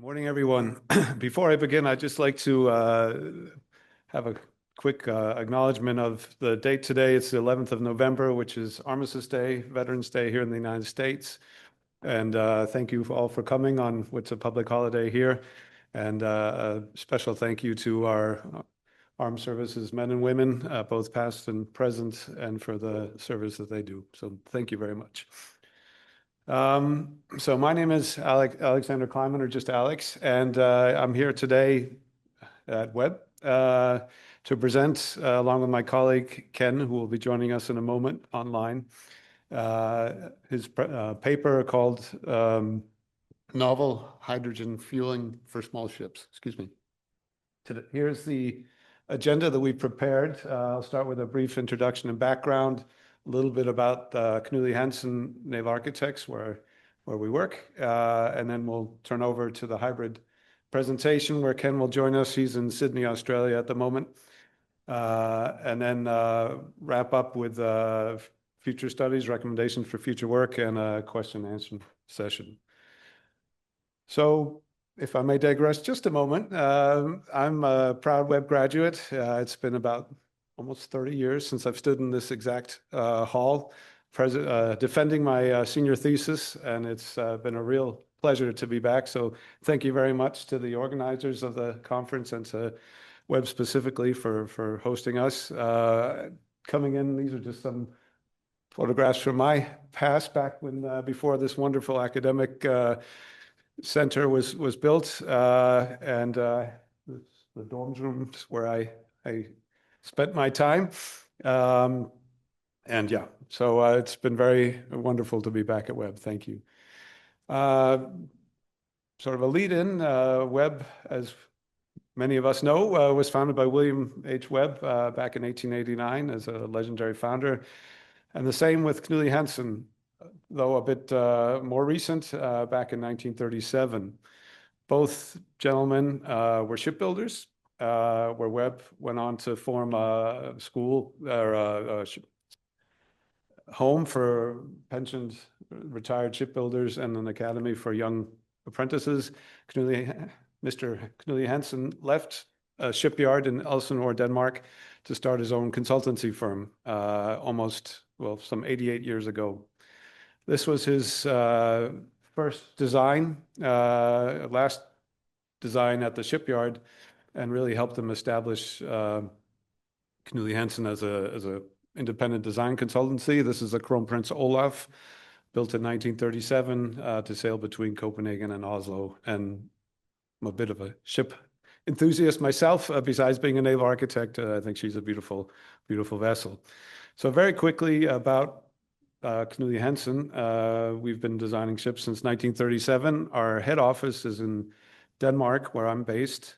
Morning, everyone. Before I begin, I'd just like to have a quick acknowledgement of the date today. It's the 11th of November, which is Armistice Day, Veterans Day here in the United States. And thank you all for coming on what's a public holiday here. And a special thank you to our armed services men and women, both past and present, and for the service that they do. So thank you very much. So my name is Alexander Kleiman, or just Alex, and I'm here today at Webb to present, along with my colleague Ken, who will be joining us in a moment online, his paper called Novel Hydrogen Fueling for Small Ships. Excuse me. Here's the agenda that we prepared. I'll start with a brief introduction and background, a little bit about Knuly Hansen Naval Architects, where we work, and then we'll turn over to the hybrid presentation where Ken will join us. He's in Sydney, Australia at the moment, and then wrap up with future studies, recommendations for future work, and a question and answer session. So if I may digress just a moment, I'm a proud Webb graduate. It's been about almost 30 years since I've stood in this exact hall defending my senior thesis, and it's been a real pleasure to be back. So thank you very much to the organizers of the conference and to Webb specifically for hosting us. Coming in, these are just some photographs from my past back when before this wonderful academic center was built, and the dorms rooms where I spent my time. And yeah, so it's been very wonderful to be back at Webb. Thank you. Sort of a lead-in, Webb, as many of us know, was founded by William H. Webb back in 1889 as a legendary founder. And the same with Knuly Hansen, though a bit more recent, back in 1937. Both gentlemen were shipbuilders, where Webb went on to form a school or a home for pensioned retired shipbuilders and an academy for young apprentices. Mr. Knuly Hansen left a shipyard in Elsinore, Denmark, to start his own consultancy firm some 88 years ago. This was his first design, last design at the shipyard, and really helped him establish Knuly Hansen as a independent design consultancy. This is a Kronprins Olaf, built in 1937 to sail between Copenhagen and Oslo. And I'm a bit of a ship enthusiast myself. Besides being a naval architect, I think she's a beautiful, beautiful vessel. So very quickly about Knuly Hansen. We've been designing ships since 1937. Our head office is in Denmark, where I'm based,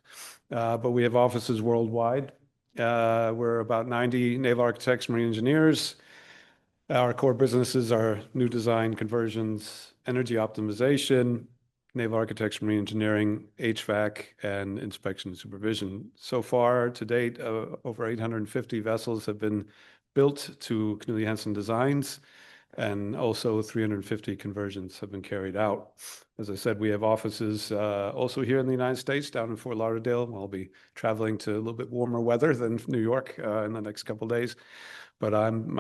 but we have offices worldwide. We're about 90 naval architects, marine engineers. Our core businesses are new design, conversions, energy optimization, naval architecture, marine engineering, HVAC, and inspection and supervision. So far, to date, over 850 vessels have been built to Knuly Hansen designs, and also 350 conversions have been carried out. As I said, we have offices also here in the United States, down in Fort Lauderdale. I'll be traveling to a little bit warmer weather than New York in the next couple of days. But I'm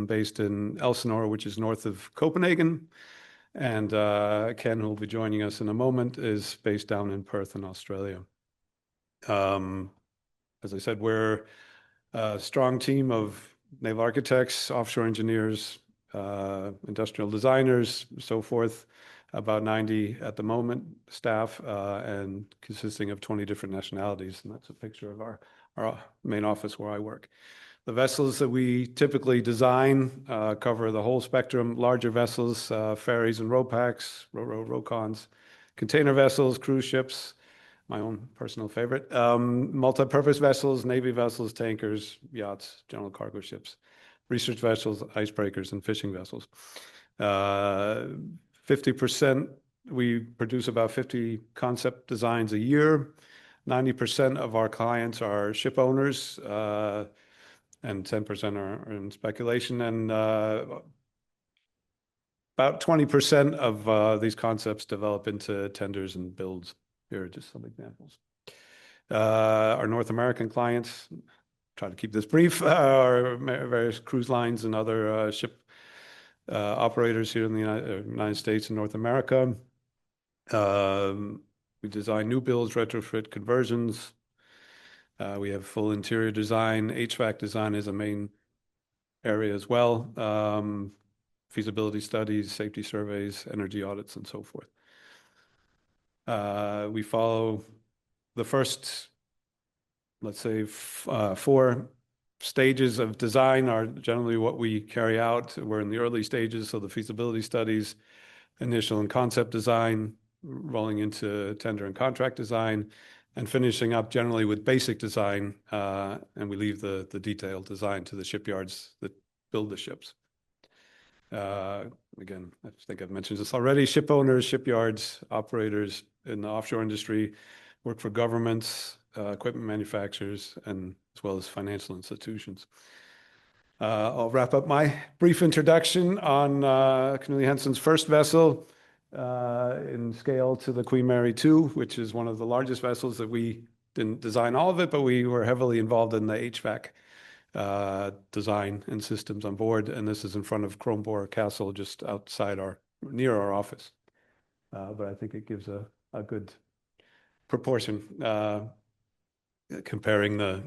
based in Elsinore, which is north of Copenhagen. And Ken, who will be joining us in a moment, is based down in Perth in Australia. As I said, we're a strong team of naval architects, offshore engineers, industrial designers, so forth, about 90 at the moment, staff, and consisting of 20 different nationalities. And that's a picture of our main office where I work. The vessels that we typically design cover the whole spectrum: larger vessels, ferries and RoPax, RoCons, container vessels, cruise ships, my own personal favorite, multi-purpose vessels, Navy vessels, tankers, yachts, general cargo ships, research vessels, icebreakers, and fishing vessels. 50%, we produce about 50 concept designs a year. 90% of our clients are ship owners, and 10% are in speculation. And about 20% of these concepts develop into tenders and builds. Here are just some examples. Our North American clients, try to keep this brief, are various cruise lines and other ship operators here in the United States and North America. We design new builds, retrofit conversions. We have full interior design. HVAC design is a main area as well. Feasibility studies, safety surveys, energy audits, and so forth. We follow the first, let's say, 4 stages of design are generally what we carry out. We're in the early stages, so the feasibility studies, initial and concept design, rolling into tender and contract design, and finishing up generally with basic design, and we leave the detailed design to the shipyards that build the ships. Again, I think I've mentioned this already. Ship owners, shipyards, operators in the offshore industry work for governments, equipment manufacturers, and as well as financial institutions. I'll wrap up my brief introduction on Knudsen Hansen's first vessel in scale to the Queen Mary II, which is one of the largest vessels that we didn't design all of it, but we were heavily involved in the HVAC design and systems on board. And this is in front of Kronborg Castle, just outside near our office. But I think it gives a good proportion comparing the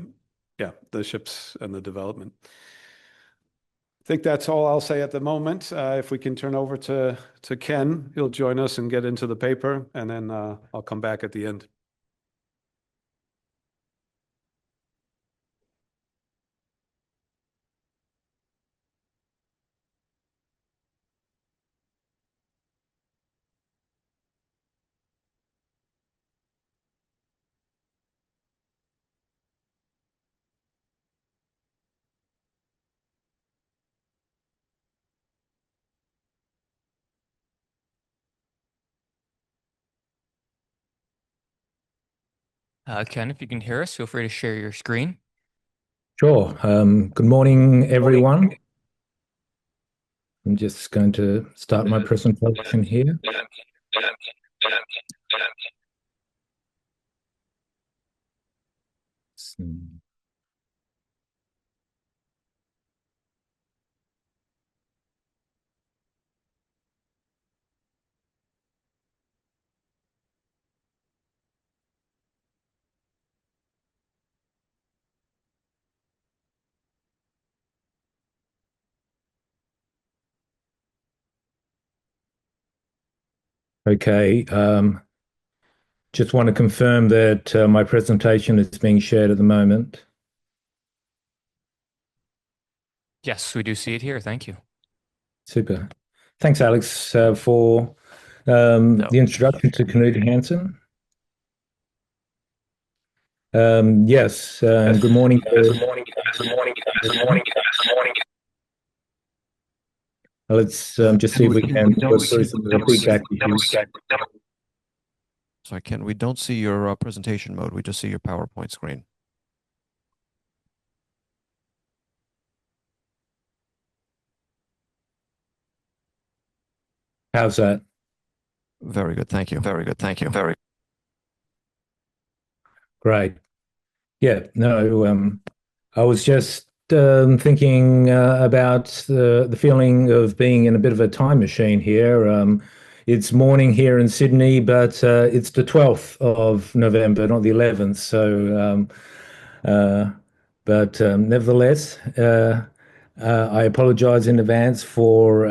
ships and the development. I think that's all I'll say at the moment. If we can turn over to Ken, he'll join us and get into the paper, and then I'll come back at the end. Ken, if you can hear us, feel free to share your screen. Sure. Good morning, everyone. I'm just going to start my presentation here. Okay. Just want to confirm that my presentation is being shared at the moment. Yes, we do see it here. Thank you. Super. Thanks, Alex, for the introduction to Knudsen Hansen. Yes, good morning. Good morning. Let's just see if we can go through some of the feedback issues. Sorry, Ken, we don't see your presentation mode. We just see your PowerPoint screen. How's that? Very good. Thank you. Very good. Thank you. Great. Yeah, no, I was just thinking about the feeling of being in a bit of a time machine here. It's morning here in Sydney, but it's the 12th of November, not the 11th. So, but nevertheless, I apologize in advance for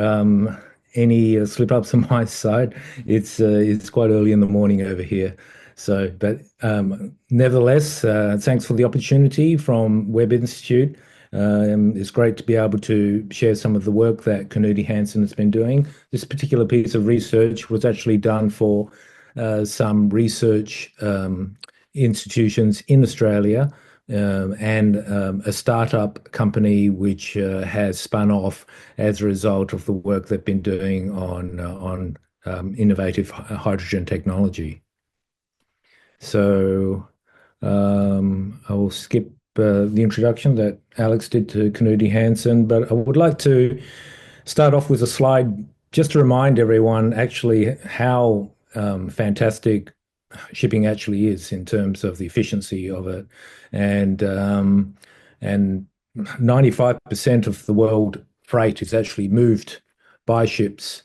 any slip-ups on my side. It's quite early in the morning over here. So, but nevertheless, thanks for the opportunity from Webb Institute. It's great to be able to share some of the work that Knudsen Hansen has been doing. This particular piece of research was actually done for some research institutions in Australia and a startup company which has spun off as a result of the work they've been doing on innovative hydrogen technology. So I will skip the introduction that Alex did to Knudsen Hansen, but I would like to start off with a slide just to remind everyone actually how fantastic shipping actually is in terms of the efficiency of it, and 95% of the world freight is actually moved by ships,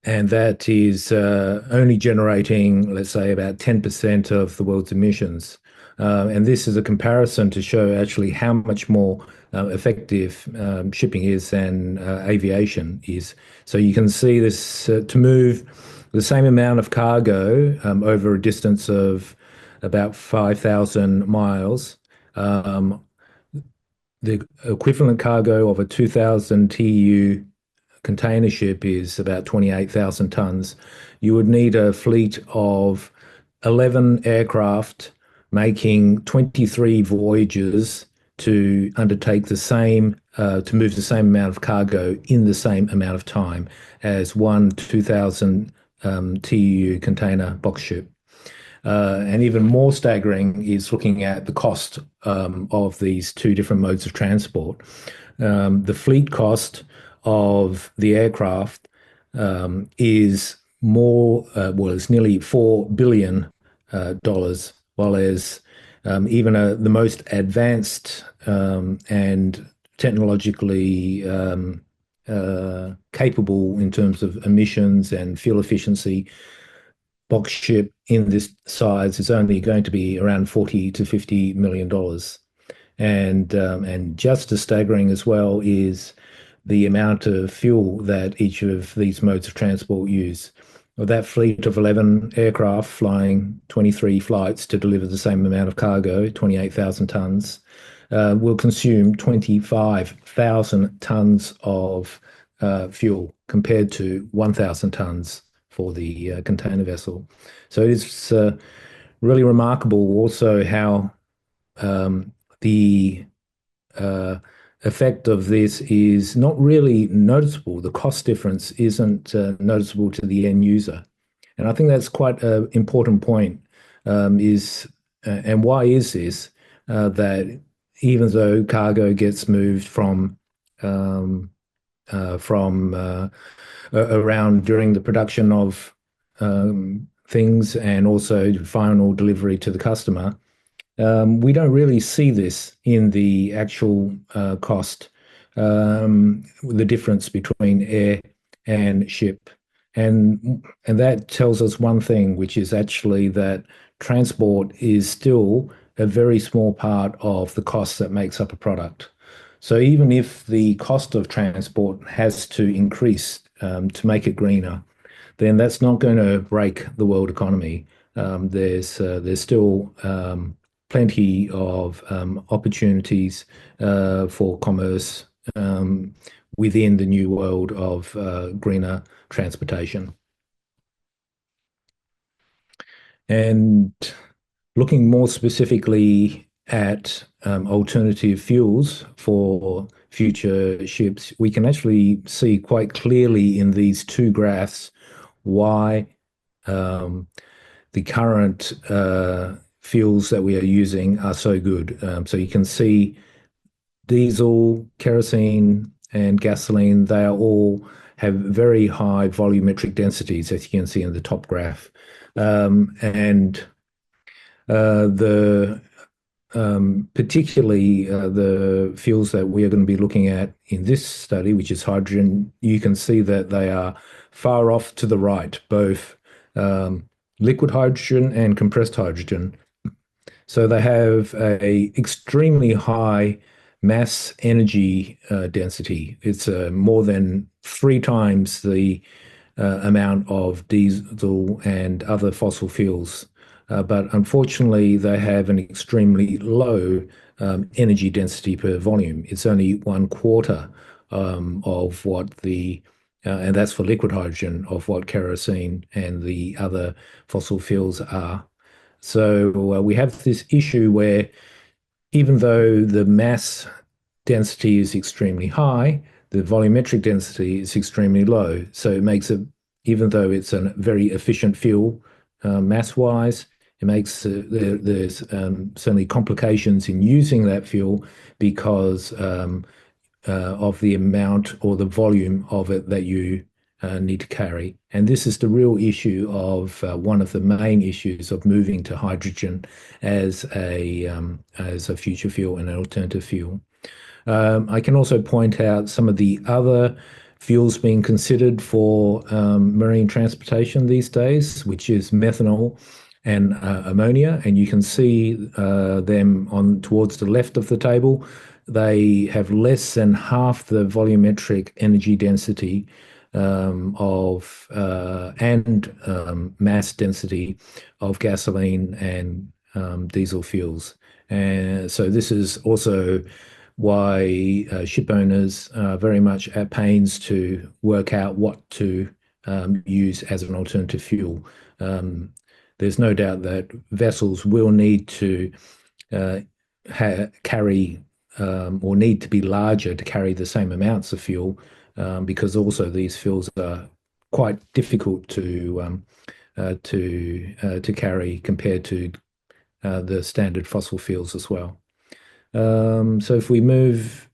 and that is only generating, let's say, about 10% of the world's emissions. And this is a comparison to show actually how much more effective shipping is than aviation is. So you can see this to move the same amount of cargo over a distance of about 5,000 miles. The equivalent cargo of a 2,000 TEU container ship is about 28,000 tons. You would need a fleet of 11 aircraft making 23 voyages to undertake the same, to move the same amount of cargo in the same amount of time as one 2,000 TEU container box ship. And even more staggering is looking at the cost of these two different modes of transport. The fleet cost of the aircraft is more, well, it's nearly $4 billion, while as even the most advanced and technologically capable in terms of emissions and fuel efficiency box ship in this size is only going to be around $40 to $50 million. And just as staggering as well is the amount of fuel that each of these modes of transport use. Well, that fleet of 11 aircraft flying 23 flights to deliver the same amount of cargo, 28,000 tons, will consume 25,000 tons of fuel compared to 1,000 tons for the container vessel. So it's really remarkable also how the effect of this is not really noticeable. The cost difference isn't noticeable to the end user. And I think that's quite an important point. And why is this? That even though cargo gets moved from around during the production of things and also final delivery to the customer, we don't really see this in the actual cost, the difference between air and ship. And that tells us one thing, which is actually that transport is still a very small part of the cost that makes up a product. So even if the cost of transport has to increase to make it greener, then that's not going to break the world economy. There's still plenty of opportunities for commerce within the new world of greener transportation. And looking more specifically at alternative fuels for future ships, we can actually see quite clearly in these two graphs why the current fuels that we are using are so good. So you can see diesel, kerosene, and gasoline, they are all have very high volumetric densities, as you can see in the top graph. Particularly the fuels that we are going to be looking at in this study, which is hydrogen, you can see that they are far off to the right, both liquid hydrogen and compressed hydrogen. So they have a extremely high mass energy density. It's more than 3 times the amount of diesel and other fossil fuels. But unfortunately, they have an extremely low energy density per volume. It's only 1/4 of what and that's for liquid hydrogen, of what kerosene and the other fossil fuels are. So we have this issue where even though the mass density is extremely high, the volumetric density is extremely low. So it makes it, even though it's a very efficient fuel mass-wise, it makes there's certainly complications in using that fuel because of the amount or the volume of it that you need to carry. And this is the real issue of one of the main issues of moving to hydrogen as a future fuel and an alternative fuel. I can also point out some of the other fuels being considered for marine transportation these days, which is methanol and ammonia. And you can see them on towards the left of the table. They have less than half the volumetric energy density of and mass density of gasoline and diesel fuels. And so this is also why ship owners are very much at pains to work out what to use as an alternative fuel. There's no doubt that vessels will need to carry or need to be larger to carry the same amounts of fuel, because also these fuels are quite difficult to carry compared to the standard fossil fuels as well. So if we move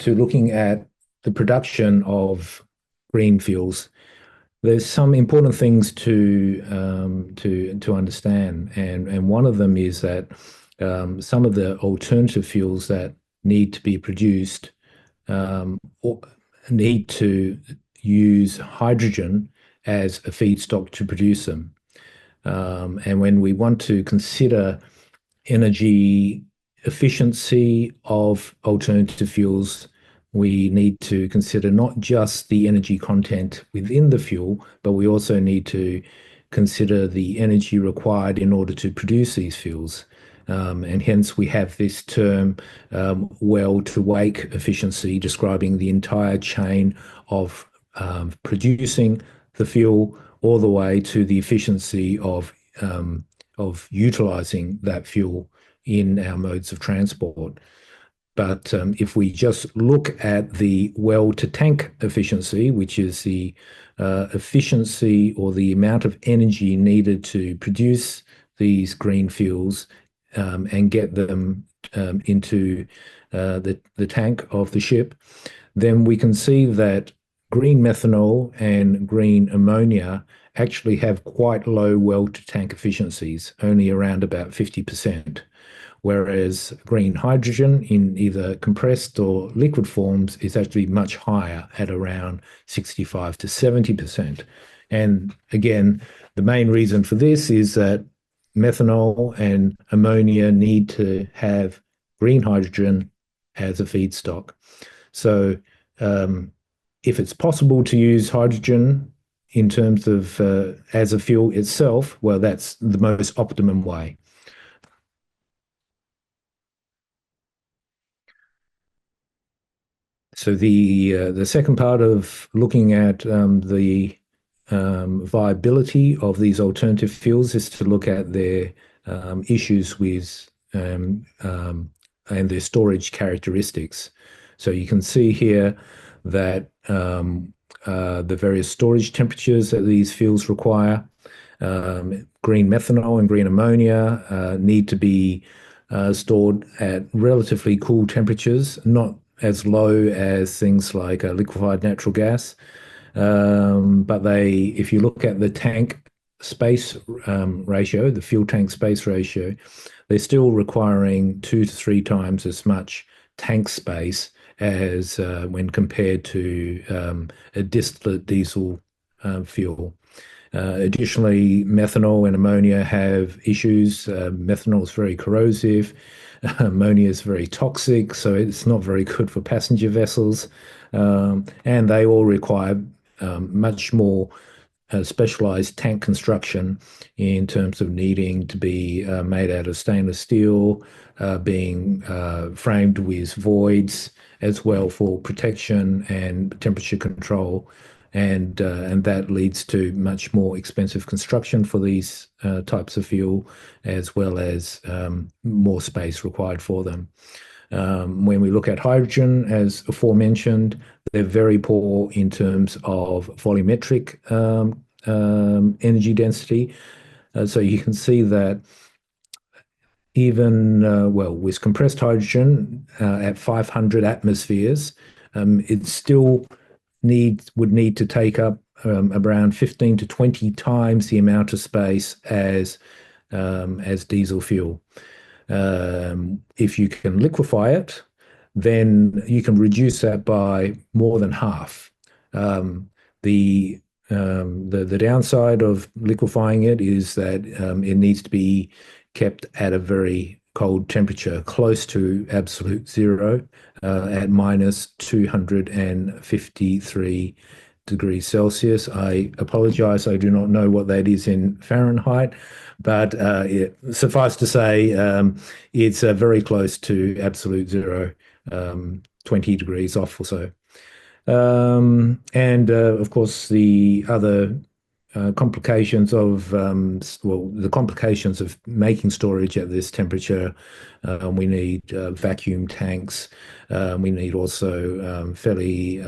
to looking at the production of green fuels, there's some important things to understand, and one of them is that some of the alternative fuels that need to be produced or need to use hydrogen as a feedstock to produce them. And when we want to consider energy efficiency of alternative fuels, we need to consider not just the energy content within the fuel, but we also need to consider the energy required in order to produce these fuels. And hence we have this term well-to-wake efficiency, describing the entire chain of producing the fuel all the way to the efficiency of utilizing that fuel in our modes of transport. But if we just look at the well-to-tank efficiency, which is the efficiency or the amount of energy needed to produce these green fuels and get them into the tank of the ship, then we can see that green methanol and green ammonia actually have quite low well-to-tank efficiencies, only around about 50%, whereas green hydrogen in either compressed or liquid forms is actually much higher at around 65 to 70%. And again, the main reason for this is that methanol and ammonia need to have green hydrogen as a feedstock. So if it's possible to use hydrogen in terms of as a fuel itself, well, that's the most optimum way. So the second part of looking at the viability of these alternative fuels is to look at their issues with and their storage characteristics. So you can see here that the various storage temperatures that these fuels require. Green methanol and green ammonia need to be stored at relatively cool temperatures, not as low as things like liquefied natural gas. But if you look at the tank space ratio, the fuel tank space ratio, they're still requiring 2 to 3 times as much tank space as when compared to a distillate diesel fuel. Additionally, methanol and ammonia have issues. Methanol is very corrosive. Ammonia is very toxic, so it's not very good for passenger vessels. And they all require much more specialized tank construction in terms of needing to be made out of stainless steel, being framed with voids as well for protection and temperature control. And that leads to much more expensive construction for these types of fuel, as well as more space required for them. When we look at hydrogen, as aforementioned, they're very poor in terms of volumetric energy density. So you can see that even, with compressed hydrogen at 500 atmospheres, it's still would need to take up around 15 to 20 times the amount of space as diesel fuel. If you can liquefy it, then you can reduce that by more than half. The downside of liquefying it is that it needs to be kept at a very cold temperature, close to absolute zero, at minus 253 degrees Celsius. I apologize, I do not know what that is in Fahrenheit, but suffice to say, it's very close to absolute zero, 20 degrees off or so. And of course, the other complications of the complications of making storage at this temperature, we need vacuum tanks. We need also fairly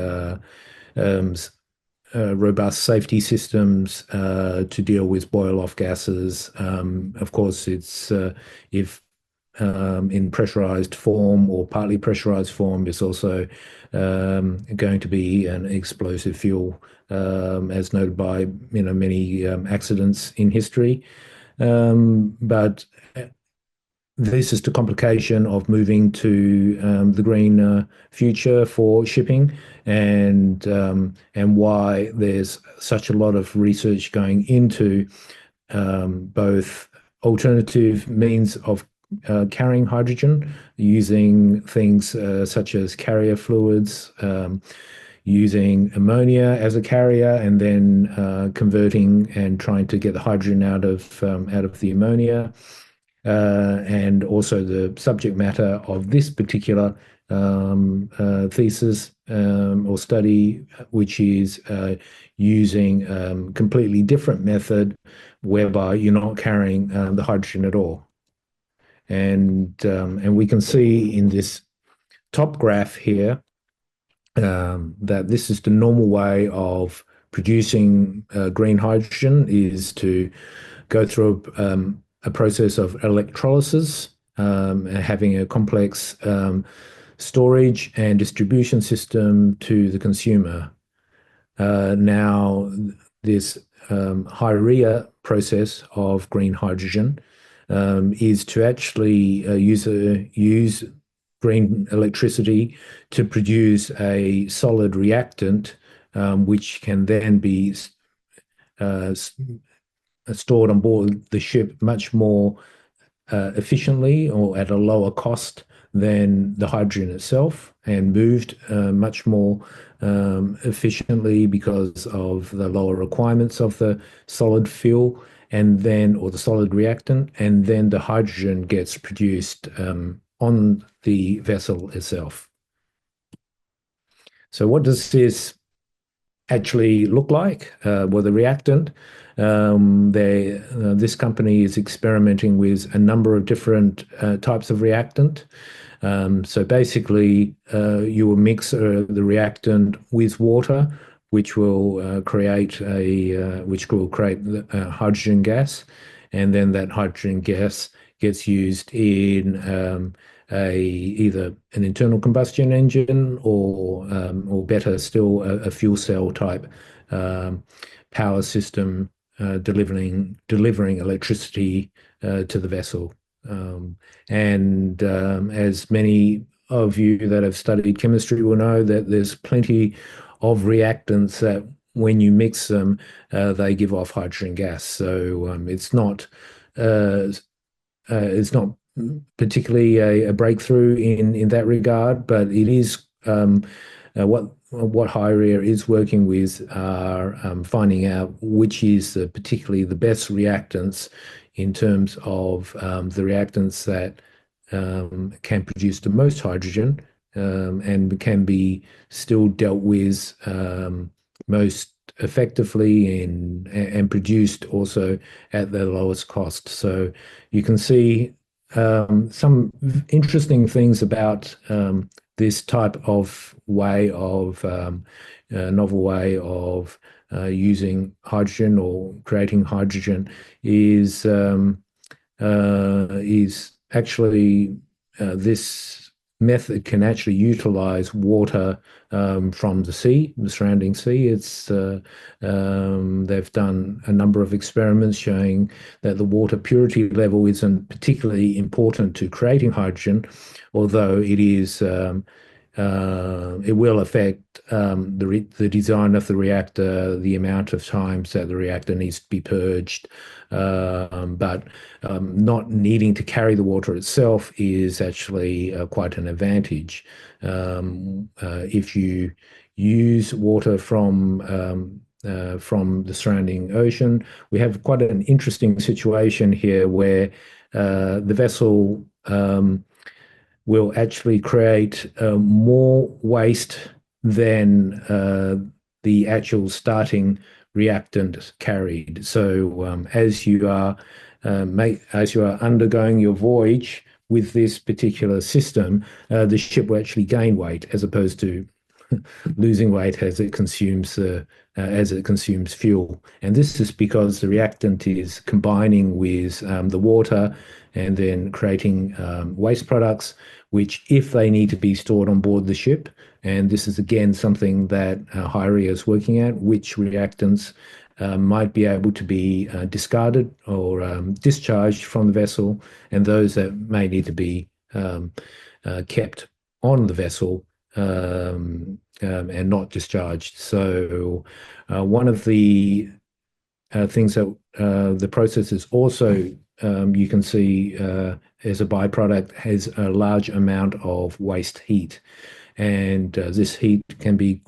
robust safety systems to deal with boil-off gases. Of course, it's if in pressurized form or partly pressurized form, it's also going to be an explosive fuel, as noted by many accidents in history. But this is the complication of moving to the green future for shipping, and why there's such a lot of research going into both alternative means of carrying hydrogen, using things such as carrier fluids, using ammonia as a carrier, and then converting and trying to get the hydrogen out of the ammonia. And also the subject matter of this particular thesis or study, which is using completely different method whereby you're not carrying the hydrogen at all. And we can see in this top graph here that this is the normal way of producing green hydrogen, is to go through a process of electrolysis, having a complex storage and distribution system to the consumer. Now, this urea process of green hydrogen is to actually use green electricity to produce a solid reactant, which can then be stored on board the ship much more efficiently or at a lower cost than the hydrogen itself, and moved much more efficiently because of the lower requirements of the solid fuel, and then, or the solid reactant, and then the hydrogen gets produced on the vessel itself. So what does this actually look like? Well, the reactant, this company is experimenting with a number of different types of reactant. So basically, you will mix the reactant with water, which will create hydrogen gas, and then that hydrogen gas gets used in either an internal combustion engine, or better still, a fuel cell type power system, delivering electricity to the vessel. And as many of you that have studied chemistry will know, that there's plenty of reactants that when you mix them, they give off hydrogen gas. So it's not particularly a breakthrough in that regard, but it is what HiREA is working with are finding out which is particularly the best reactants in terms of the reactants that can produce the most hydrogen, and can be still dealt with most effectively and produced also at the lowest cost. So you can see some interesting things about this type of way of novel way of using hydrogen or creating hydrogen is actually this method can actually utilize water from the sea, the surrounding sea. They've done a number of experiments showing that the water purity level isn't particularly important to creating hydrogen, although it will affect the design of the reactor, the amount of times that the reactor needs to be purged, but not needing to carry the water itself is actually quite an advantage. If you use water from the surrounding ocean, we have quite an interesting situation here where the vessel will actually create more waste than the actual starting reactant carried. So as you are undergoing your voyage with this particular system, the ship will actually gain weight as opposed to losing weight as it consumes fuel. And this is because the reactant is combining with the water and then creating waste products, which, if they need to be stored on board the ship, and this is again something that HYRIA is working at, which reactants might be able to be discarded or discharged from the vessel, and those that may need to be kept on the vessel and not discharged. So one of the things that the process is also, you can see as a byproduct, has a large amount of waste heat. And this heat can be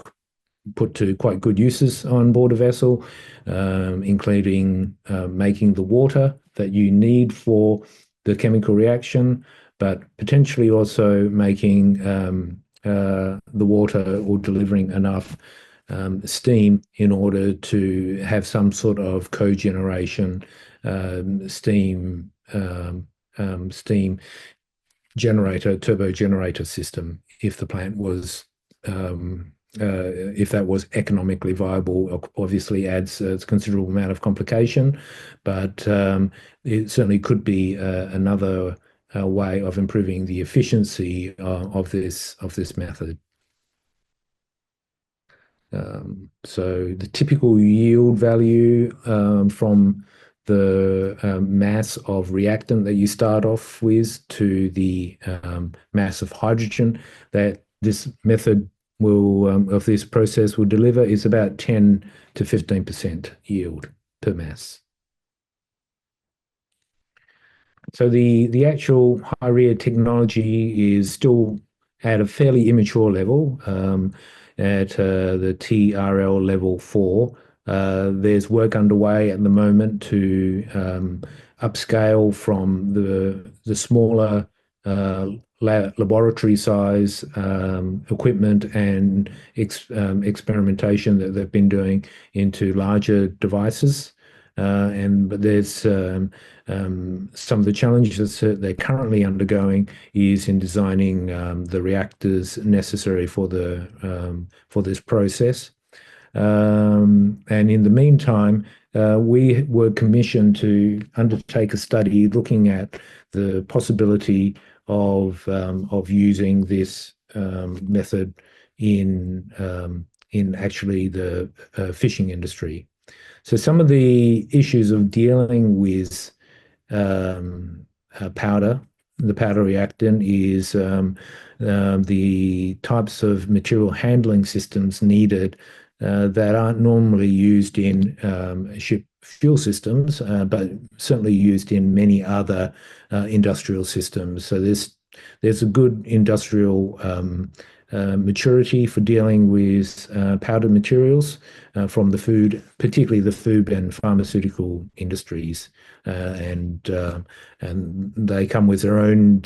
put to quite good uses on board a vessel, including making the water that you need for the chemical reaction, but potentially also making the water or delivering enough steam in order to have some sort of cogeneration steam turbo generator system if the plant was if that was economically viable. Obviously adds a considerable amount of complication, but it certainly could be another way of improving the efficiency of this method. So the typical yield value from the mass of reactant that you start off with to the mass of hydrogen that this method of this process will deliver is about 10 to 15% yield per mass. So the actual HYRIA technology is still at a fairly immature level. At the TRL level 4, there's work underway at the moment to upscale from the smaller laboratory size equipment and experimentation that they've been doing into larger devices. But there's some of the challenges that they're currently undergoing is in designing the reactors necessary for this process. And in the meantime, we were commissioned to undertake a study looking at the possibility of using this method in actually the fishing industry. So some of the issues of dealing with powder, the powder reactant, is the types of material handling systems needed that aren't normally used in ship fuel systems, but certainly used in many other industrial systems. So there's a good industrial maturity for dealing with powdered materials from particularly the food and pharmaceutical industries, and they come with their own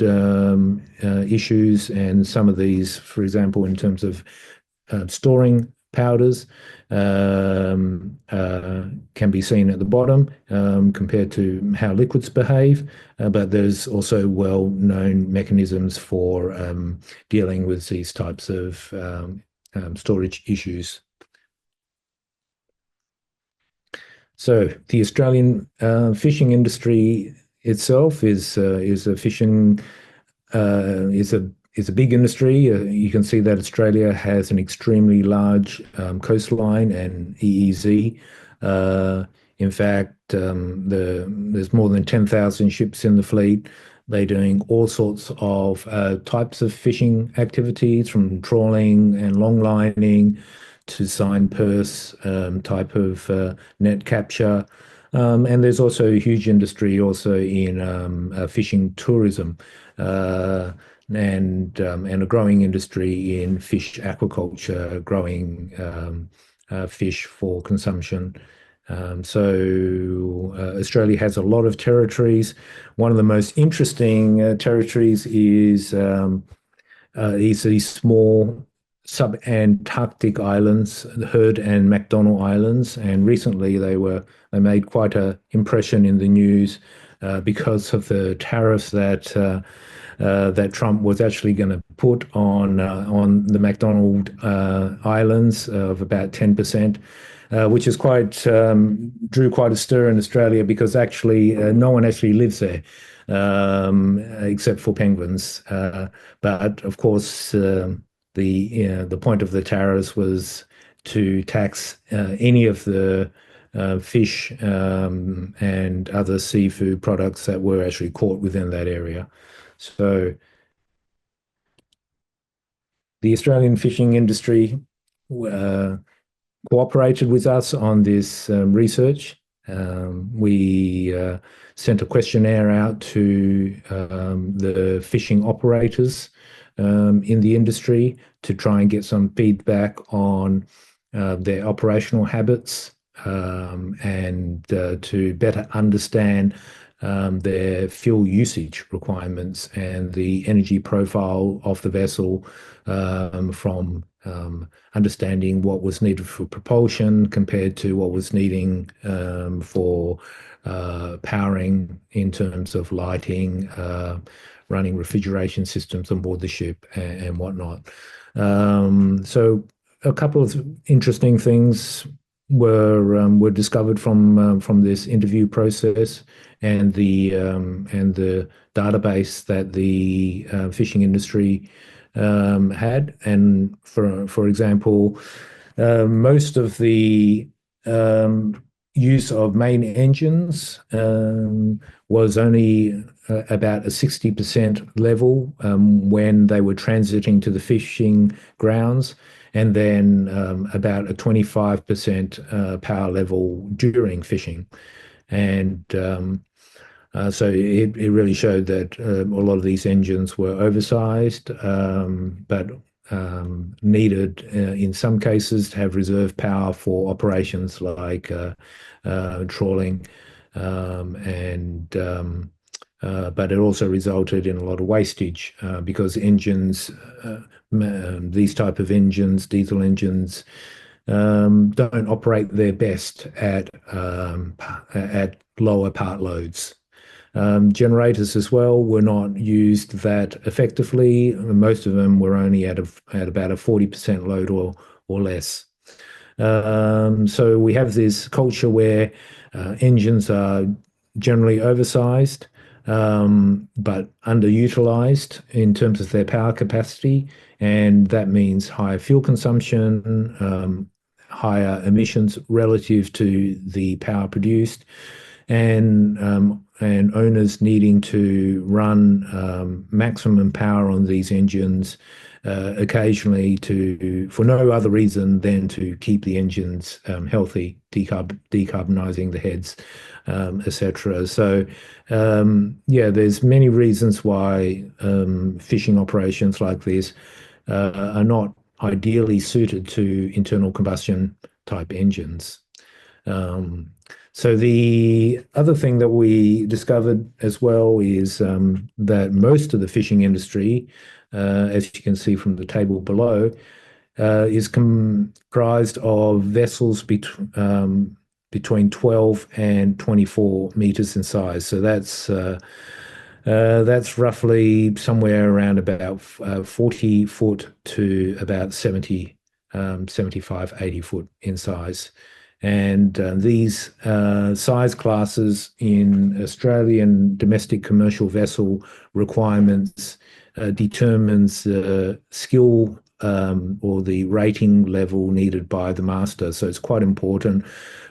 issues. And some of these, for example, in terms of storing powders, can be seen at the bottom compared to how liquids behave, but there's also well-known mechanisms for dealing with these types of storage issues. So the Australian fishing industry itself is a is a big industry. You can see that Australia has an extremely large coastline and EEZ. In fact, there's more than 10,000 ships in the fleet. They're doing all sorts of types of fishing activities, from trawling and long lining to sign purse type of net capture. And there's also a huge industry also in fishing tourism, and a growing industry in fish aquaculture, growing fish for consumption. Australia has a lot of territories. One of the most interesting territories is these small sub-Antarctic islands, the Heard and McDonald Islands, and recently they made quite an impression in the news because of the tariffs that Trump was actually going to put on the McDonald Islands of about 10%. Which is drew quite a stir in Australia, because actually no one actually lives there except for penguins. But of course, the point of the tariffs was to tax any of the fish and other seafood products that were actually caught within that area. So the Australian fishing industry cooperated with us on this research. We sent a questionnaire out to the fishing operators in the industry to try and get some feedback on their operational habits, and to better understand their fuel usage requirements and the energy profile of the vessel, from understanding what was needed for propulsion compared to what was needing for powering in terms of lighting, running refrigeration systems on board the ship, and whatnot. So a couple of interesting things were discovered from this interview process, and the database that the fishing industry had. And for example, most of the use of main engines was only about a 60% level when they were transiting to the fishing grounds, and then about a 25% power level during fishing. And so it really showed that a lot of these engines were oversized, but needed in some cases to have reserve power for operations like trawling, but it also resulted in a lot of wastage because engines, these type of engines, diesel engines, don't operate their best at lower part loads. Generators as well were not used that effectively. Most of them were only at about a 40% load or less. So we have this culture where engines are generally oversized, but underutilized in terms of their power capacity, and that means higher fuel consumption, higher emissions relative to the power produced, and owners needing to run maximum power on these engines occasionally for no other reason than to keep the engines healthy, decarbonizing the heads, etc. So there's many reasons why fishing operations like this are not ideally suited to internal combustion type engines. So the other thing that we discovered as well is that most of the fishing industry, as you can see from the table below, is comprised of vessels between 12 and 24 meters in size. So that's roughly somewhere around about 40 foot to about 75, 80 foot in size. And these size classes in Australian domestic commercial vessel requirements determines the skill or the rating level needed by the master. So it's quite important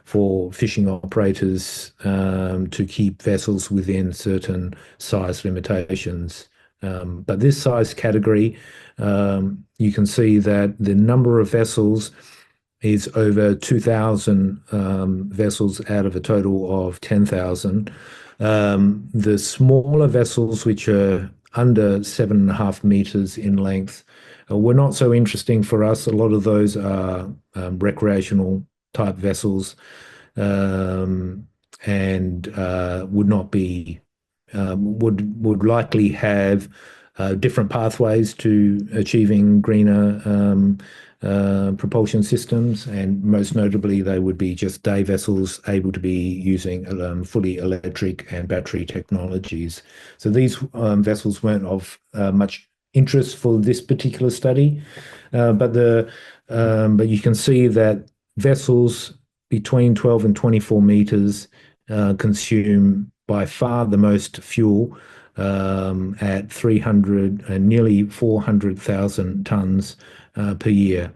for fishing operators to keep vessels within certain size limitations. But this size category, you can see that the number of vessels is over 2,000 vessels out of a total of 10,000. The smaller vessels, which are under 7.5 meters in length, were not so interesting for us. A lot of those are recreational type vessels and would not be would likely have different pathways to achieving greener propulsion systems, and most notably, they would be just day vessels able to be using fully electric and battery technologies. So these vessels weren't of much interest for this particular study, but you can see that vessels between 12 and 24 meters consume by far the most fuel at 300 and nearly 400,000 tons per year,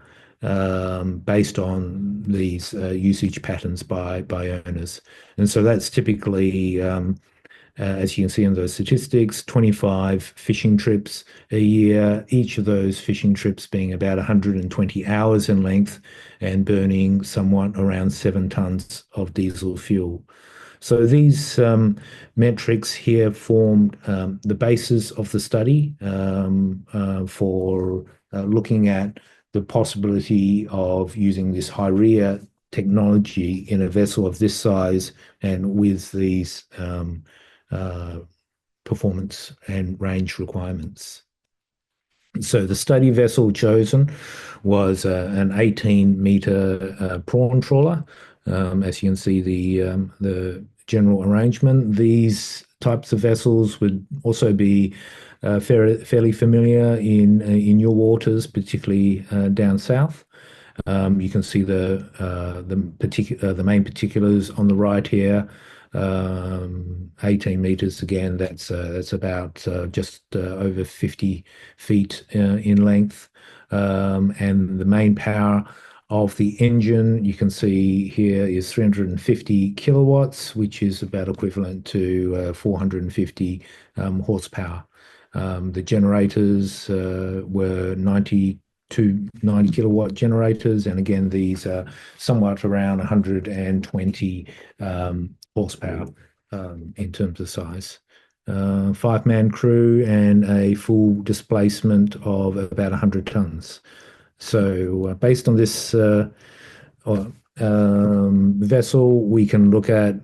based on these usage patterns by owners. And so that's typically, as you can see in those statistics, 25 fishing trips a year, each of those fishing trips being about 120 hours in length and burning somewhat around 7 tons of diesel fuel. So these metrics here formed the basis of the study for looking at the possibility of using this HYREA technology in a vessel of this size and with these performance and range requirements. So the study vessel chosen was an 18-meter prawn trawler. As you can see, the general arrangement. These types of vessels would also be fairly familiar in your waters, particularly down south. You can see the main particulars on the right here. 18 meters again. That's about just over 50 feet in length, and the main power of the engine you can see here is 350 kilowatts, which is about equivalent to 450 horsepower. The generators were 90 kilowatt generators, and again these are somewhat around 120 horsepower in terms of size. 5-man crew and a full displacement of about 100 tons. So based on this vessel, we can look at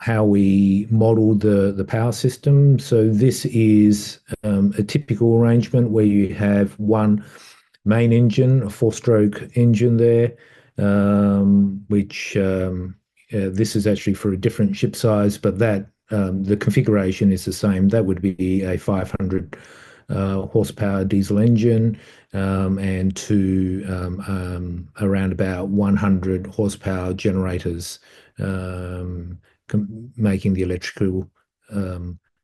how we modeled the power system. So this is a typical arrangement where you have one main engine, a 4-stroke engine there, which this is actually for a different ship size, but that the configuration is the same. That would be a 500 horsepower diesel engine and two around about 100 horsepower generators, making the electrical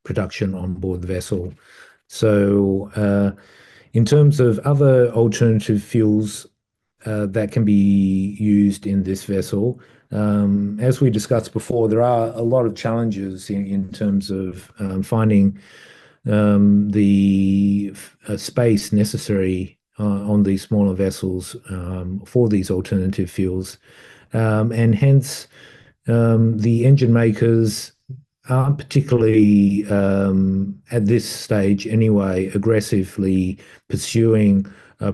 production on board the vessel. So in terms of other alternative fuels that can be used in this vessel, as we discussed before, there are a lot of challenges in terms of finding the space necessary on these smaller vessels for these alternative fuels. And hence, the engine makers aren't particularly, at this stage anyway, aggressively pursuing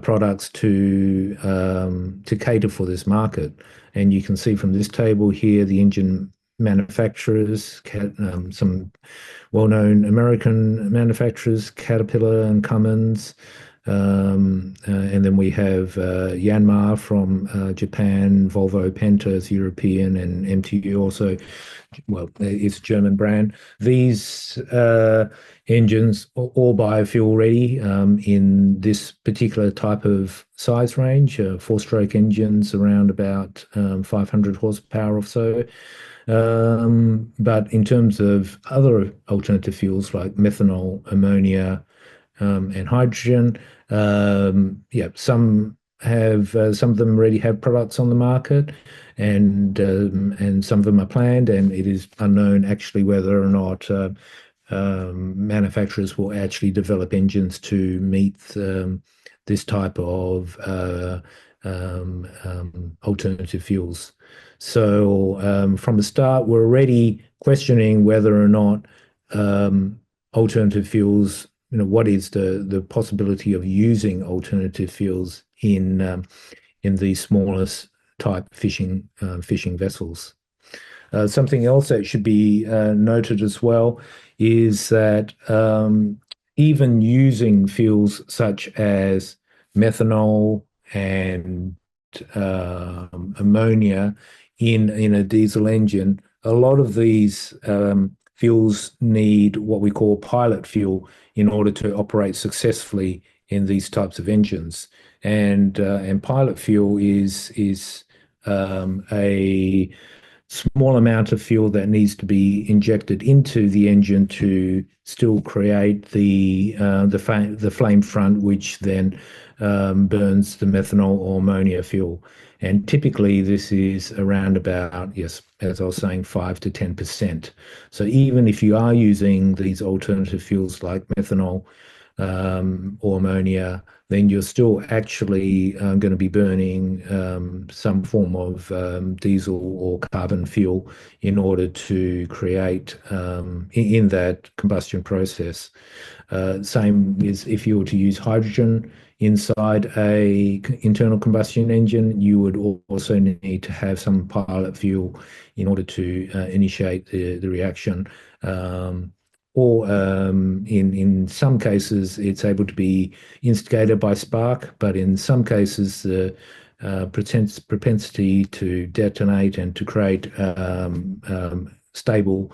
products to cater for this market. And you can see from this table here, the engine manufacturers, some well-known American manufacturers, Caterpillar and Cummins, And then we have Yanmar from Japan, Volvo Penta is European, and MTU also, well, it's a German brand. These engines are all biofuel ready in this particular type of size range, four-stroke engines around about 500 horsepower or so. But in terms of other alternative fuels like methanol, ammonia, and hydrogen, yeah, some of them already have products on the market, and some of them are planned, and it is unknown actually whether or not manufacturers will actually develop engines to meet this type of alternative fuels. So from the start, we're already questioning whether or not alternative fuels, what is the possibility of using alternative fuels in these smallest type fishing vessels. Something else that should be noted as well is that even using fuels such as methanol and ammonia in a diesel engine, a lot of these fuels need what we call pilot fuel in order to operate successfully in these types of engines. And pilot fuel is a small amount of fuel that needs to be injected into the engine to still create the flame front, which then burns the methanol or ammonia fuel. And typically, this is around about, yes, as I was saying, 5 to 10%. So even if you are using these alternative fuels like methanol or ammonia, then you're still actually going to be burning some form of diesel or carbon fuel in order to create in that combustion process. Same as if you were to use hydrogen inside a internal combustion engine, you would also need to have some pilot fuel in order to initiate the reaction. Or in some cases, it's able to be instigated by spark, but in some cases, the propensity to detonate and to create stable,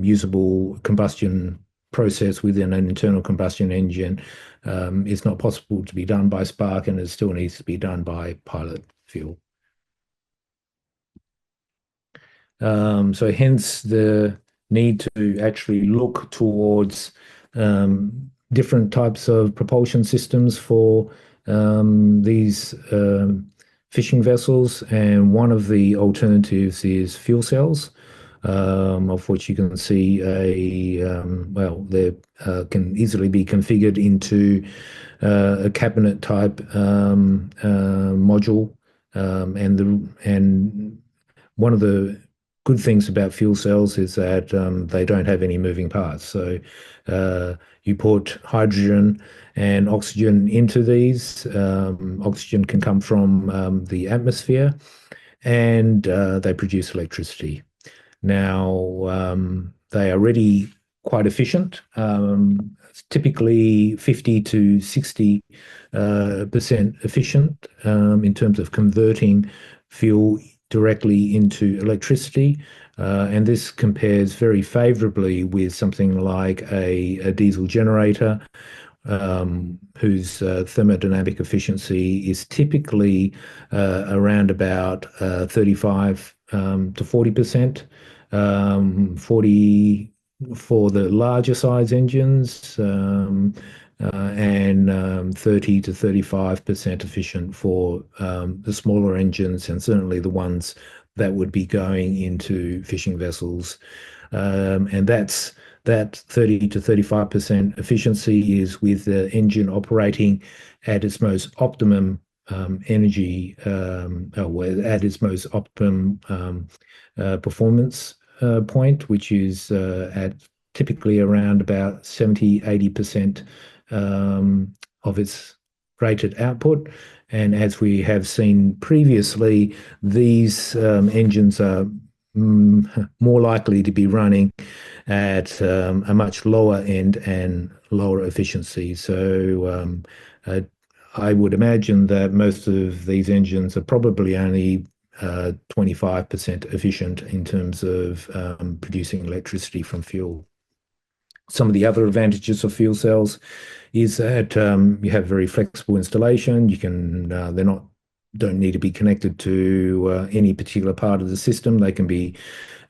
usable combustion process within an internal combustion engine is not possible to be done by spark, and it still needs to be done by pilot fuel. So hence the need to actually look towards different types of propulsion systems for these fishing vessels, and one of the alternatives is fuel cells, of which you can see well, they can easily be configured into a cabinet type module, and one of the good things about fuel cells is that they don't have any moving parts. So you put hydrogen and oxygen into these. Oxygen can come from the atmosphere, and they produce electricity. Now, they are already quite efficient. Typically 50 to 60% efficient in terms of converting fuel directly into electricity. And this compares very favorably with something like a diesel generator, whose thermodynamic efficiency is typically around about 35 to 40%. 40 for the larger size engines, and 30 to 35% efficient for the smaller engines, and certainly the ones that would be going into fishing vessels. And that 30 to 35% efficiency is with the engine operating at its most optimum energy, at its most optimum performance point, which is at typically around about 70-80% of its rated output. And as we have seen previously, these engines are more likely to be running at a much lower end and lower efficiency. So I would imagine that most of these engines are probably only 25% efficient in terms of producing electricity from fuel. Some of the other advantages of fuel cells is that you have very flexible installation. You can don't need to be connected to any particular part of the system. They can be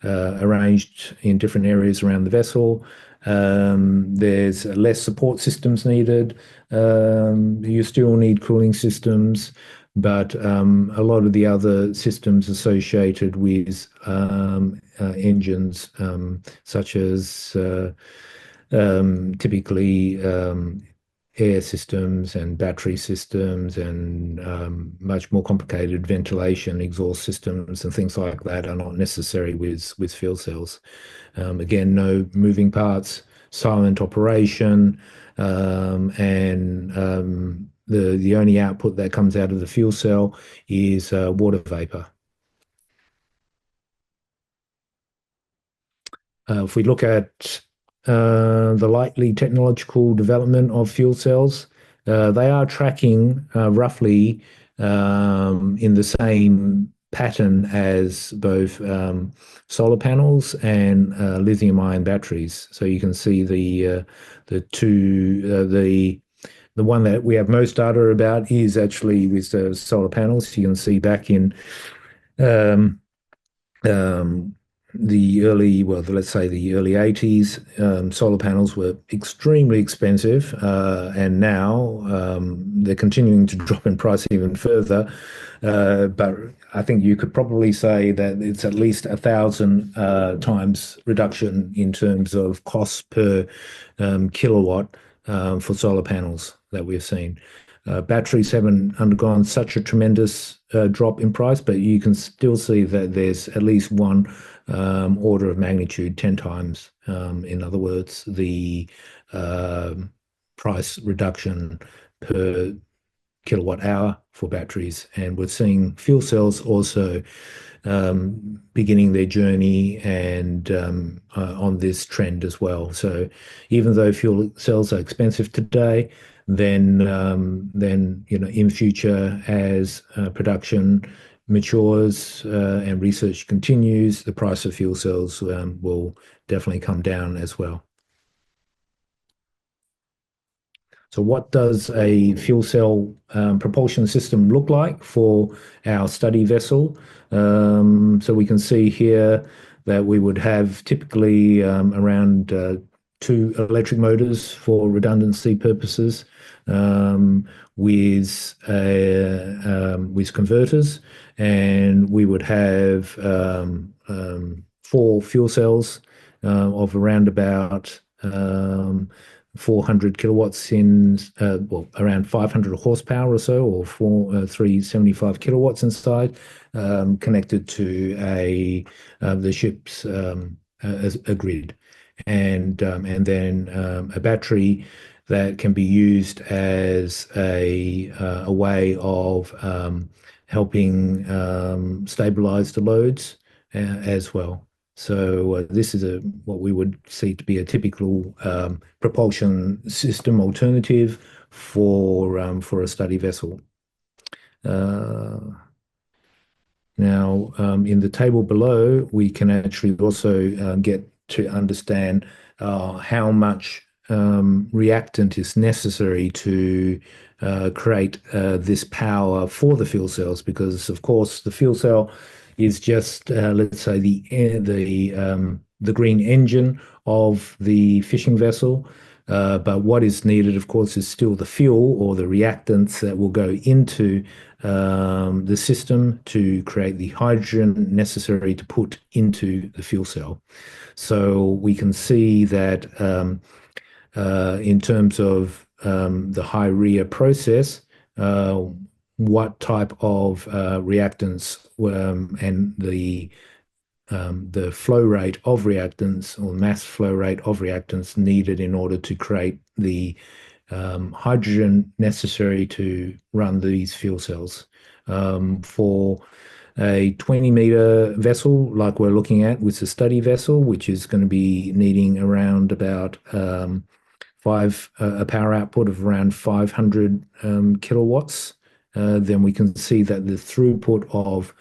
arranged in different areas around the vessel. There's less support systems needed. You still need cooling systems, but a lot of the other systems associated with engines, such as typically air systems and battery systems and much more complicated ventilation, exhaust systems, and things like that are not necessary with fuel cells. Again, no moving parts, silent operation, and the only output that comes out of the fuel cell is water vapor. If we look at the likely technological development of fuel cells, they are tracking roughly in the same pattern as both solar panels and lithium-ion batteries. So you can see the one that we have most data about is actually with the solar panels. You can see back in let's say the early 80s, solar panels were extremely expensive, and now they're continuing to drop in price even further. But I think you could probably say that it's at least 1,000 times reduction in terms of cost per kilowatt for solar panels that we've seen. Batteries haven't undergone such a tremendous drop in price, but you can still see that there's at least one order of magnitude, 10 times. In other words, the price reduction per kilowatt hour for batteries. And we're seeing fuel cells also beginning their journey and on this trend as well. So even though fuel cells are expensive today, then in future, as production matures and research continues, the price of fuel cells will definitely come down as well. So what does a fuel cell propulsion system look like for our study vessel? So we can see here that we would have typically around 2 electric motors for redundancy purposes, with converters, and we would have 4 fuel cells of around about 400 kilowatts around 500 horsepower or so, or 375 kilowatts inside, connected to the ship's a grid, and then a battery that can be used as a way of helping stabilize the loads as well. So this is what we would see to be a typical propulsion system alternative for a study vessel. Now, in the table below, we can actually also get to understand how much reactant is necessary to create this power for the fuel cells, because of course the fuel cell is just let's say the green engine of the fishing vessel, but what is needed, of course, is still the fuel or the reactants that will go into the system to create the hydrogen necessary to put into the fuel cell. So we can see that in terms of the high-rea process, what type of reactants and the flow rate of reactants or mass flow rate of reactants needed in order to create the hydrogen necessary to run these fuel cells. For a 20-meter vessel like we're looking at with the study vessel, which is going to be needing around about a power output of around 500 kilowatts, then we can see that the throughput of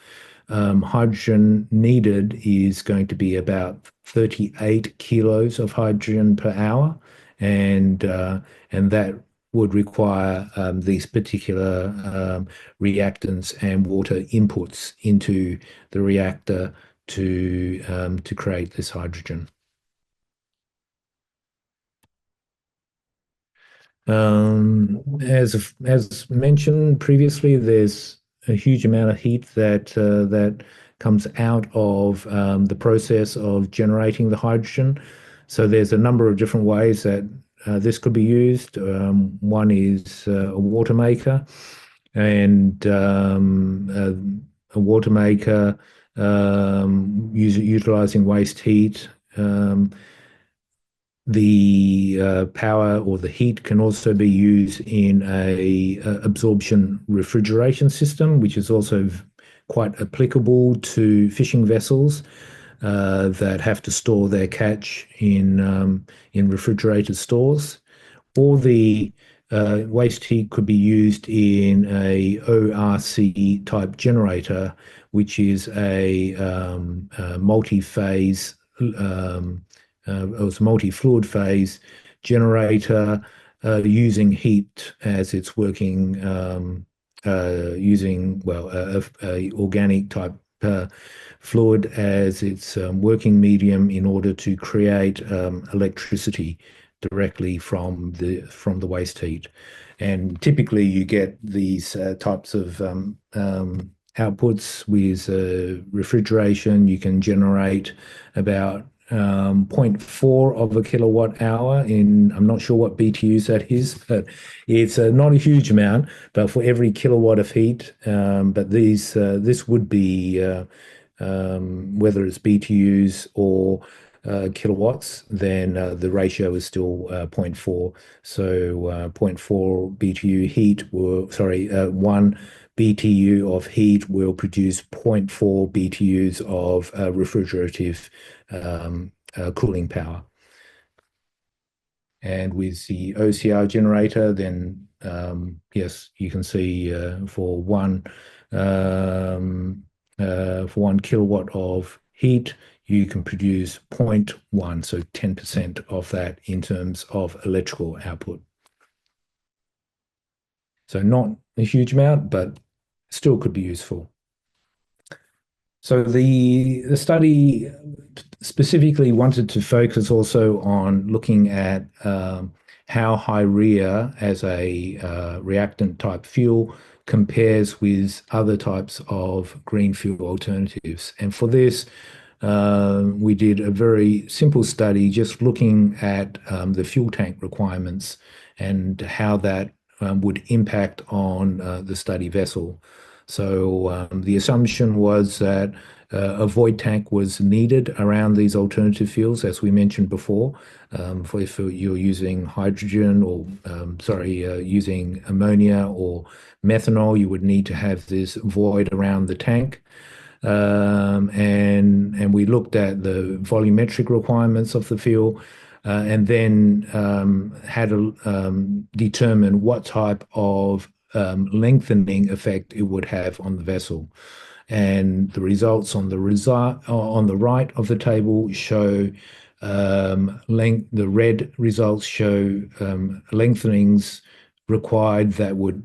hydrogen needed is going to be about 38 kilos of hydrogen per hour, and that would require these particular reactants and water inputs into the reactor to create this hydrogen. As mentioned previously, there's a huge amount of heat that comes out of the process of generating the hydrogen. So there's a number of different ways that this could be used. One is a water maker, and a water maker utilizing waste heat. The power or the heat can also be used in a absorption refrigeration system, which is also quite applicable to fishing vessels that have to store their catch in refrigerated stores. Or the waste heat could be used in a ORC type generator, which is a multi-phase multi-fluid phase generator using heat as its working, using, well, a organic type fluid as its working medium in order to create electricity directly from the waste heat. And typically you get these types of outputs with refrigeration. You can generate about 0.4 of a kilowatt hour in, I'm not sure what BTUs that is, but it's not a huge amount, but for every kilowatt of heat. But this would be, whether it's BTUs or kilowatts, then the ratio is still 0.4. So 0.4 BTU heat will, sorry, 1 BTU of heat will produce 0.4 BTUs of refrigerative cooling power. And with the OCR generator, then yes, you can see for one kilowatt of heat, you can produce 0.1, so 10% of that in terms of electrical output. So not a huge amount, but still could be useful. So the study specifically wanted to focus also on looking at how urea as a reactant type fuel compares with other types of green fuel alternatives. And for this, we did a very simple study just looking at the fuel tank requirements and how that would impact on the study vessel. So the assumption was that a void tank was needed around these alternative fuels, as we mentioned before. For if you're using hydrogen or, using ammonia or methanol, you would need to have this void around the tank. And we looked at the volumetric requirements of the fuel, and then had to determine what type of lengthening effect it would have on the vessel. And the results on the right of the table show the red results show lengthenings required that would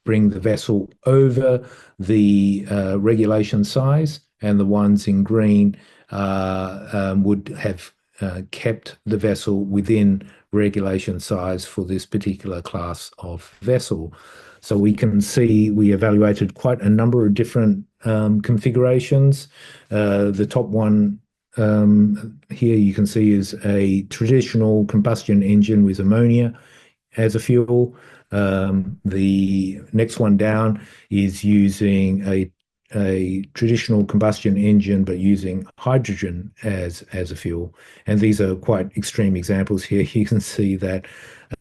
bring the vessel over the regulation size, and the ones in green would have kept the vessel within regulation size for this particular class of vessel. So we can see we evaluated quite a number of different configurations. The top one here you can see is a traditional combustion engine with ammonia as a fuel. The next one down is using a traditional combustion engine, but using hydrogen as a fuel. And these are quite extreme examples here. You can see that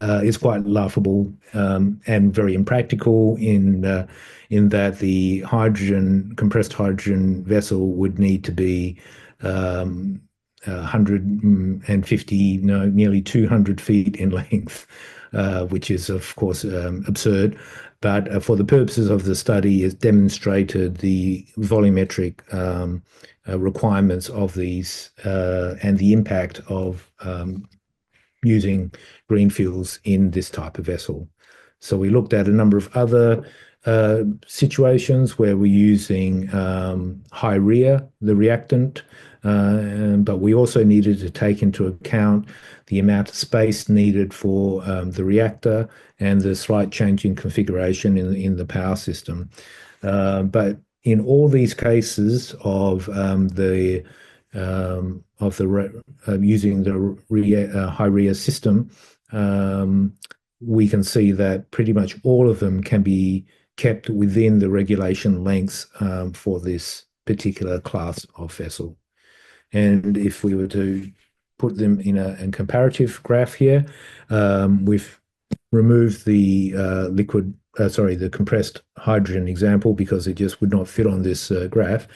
it's quite laughable and very impractical in that the compressed hydrogen vessel would need to be 150, no, nearly 200 feet in length, which is, of course, absurd. But for the purposes of the study, it demonstrated the volumetric requirements of these and the impact of using green fuels in this type of vessel. So we looked at a number of other situations where we're using urea, the reactant, but we also needed to take into account the amount of space needed for the reactor and the slight change in configuration in the power system. But in all these cases of using the urea system, we can see that pretty much all of them can be kept within the regulation lengths for this particular class of vessel. And if we were to put them in a comparative graph here, we've removed the the compressed hydrogen example because it just would not fit on this graph.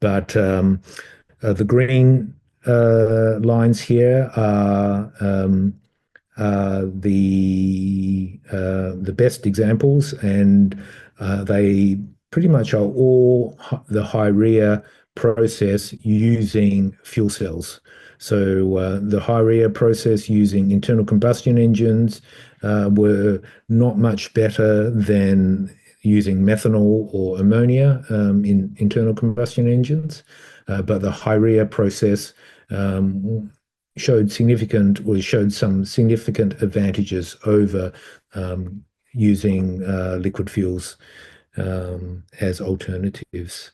But the green lines here are the best examples, and they pretty much are all the urea process using fuel cells. So the urea process using internal combustion engines were not much better than using methanol or ammonia in internal combustion engines, but the urea process showed some significant advantages over using liquid fuels as alternatives.